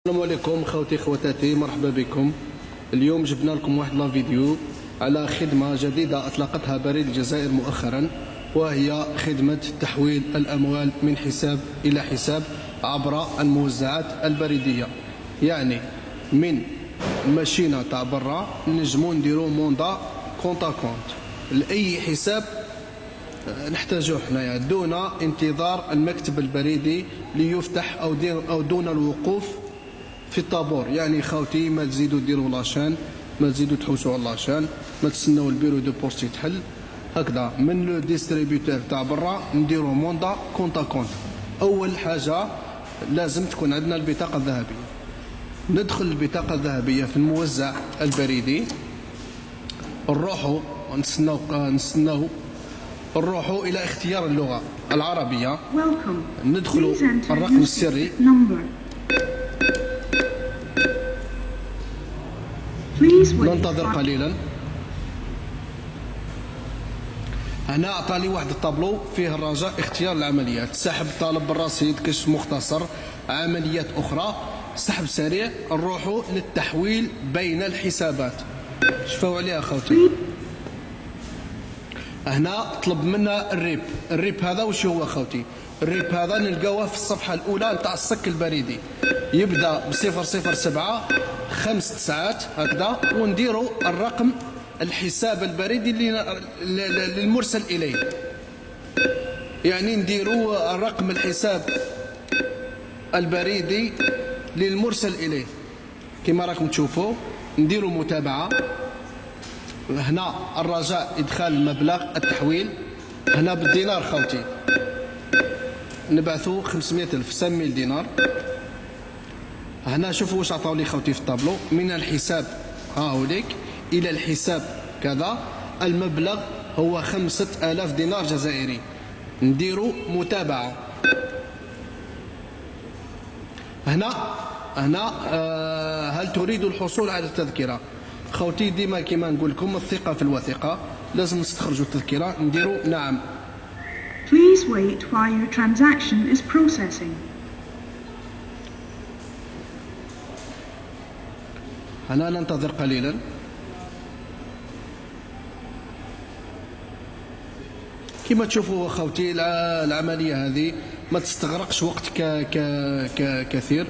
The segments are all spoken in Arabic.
السلام عليكم خوتي خواتاتي، مرحبا بكم. اليوم جبنا لكم واحد لا فيديو على خدمة جديدة أطلقتها بريد الجزائر مؤخرا، وهي خدمة تحويل الأموال من حساب إلى حساب عبر الموزعات البريدية. يعني من ماشينة تاع برا نجمو نديرو موندا كونتا كونت لأي حساب نحتاجوه حنايا دون انتظار المكتب البريدي ليفتح أو دون الوقوف في الطابور. يعني خوتي ما تزيدوا ديروا لاشان، ما تزيدوا تحوسوا على لاشان، ما تستناو البيرو دو بوست يتحل هكذا. من لو ديستريبيوتور تاع برا نديروا موندا كونتا كونت. اول حاجه لازم تكون عندنا البطاقه الذهبيه. ندخل البطاقه الذهبيه في الموزع البريدي، نروحوا نروحوا الى اختيار اللغه العربيه، ندخلوا الرقم السري، ننتظر قليلا. هنا اعطاني واحد الطابلو فيه الرجاء اختيار العمليات: سحب طالب بالرصيد، كشف مختصر، عمليات اخرى، سحب سريع. نروحوا للتحويل بين الحسابات. شفاو عليها خوتي. هنا طلب منا الريب هذا وش هو خوتي؟ الريب هذا نلقاوه في الصفحه الاولى نتاع الصك البريدي، يبدا ب 007 5 تسعات هكذا، ونديروا الرقم الحساب البريدي للمرسل اليه. يعني نديروا الرقم الحساب البريدي للمرسل اليه كما راكم تشوفوا. نديروا متابعه. هنا الرجاء ادخال مبلغ التحويل، هنا بالدينار خوتي نبعثوا 500,000 500 دينار. هنا شوفوا واش عطاو لي خوتي في الطابلو: من الحساب ها هوليك الى الحساب كذا، المبلغ هو 5000 دينار جزائري. نديروا متابعه. هنا هل تريد الحصول على التذكره؟ خوتي ديما كيما نقول لكم الثقه في الوثيقه، لازم نستخرجوا التذكره. نديروا نعم. Please wait while your transaction is processing. هنا ننتظر قليلا. كما تشوفوا خوتي العمليه هذه ما تستغرقش وقت كثير،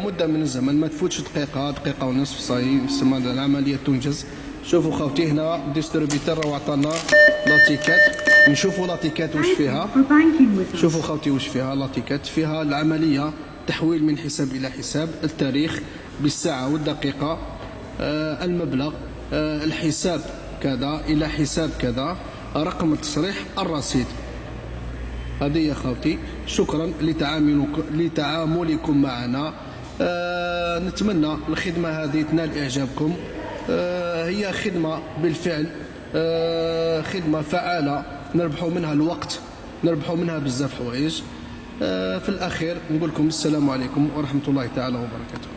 مده من الزمن ما تفوتش دقيقه ونصف، صاي العمليه تنجز. شوفوا خوتي هنا ديستريبيتور وعطانا لاتيكات، نشوفوا لاتيكات واش فيها. شوفوا خوتي واش فيها لاتيكات، فيها العمليه تحويل من حساب الى حساب، التاريخ بالساعه والدقيقه، المبلغ، الحساب كذا الى حساب كذا، رقم التصريح، الرصيد. هذه يا خوتي. شكرا لتعاملكم معنا. نتمنى الخدمه هذه تنال اعجابكم. هي خدمه بالفعل خدمه فعاله، نربحوا منها الوقت، نربحوا منها بزاف حوايج. في الاخير نقول لكم السلام عليكم ورحمه الله تعالى وبركاته.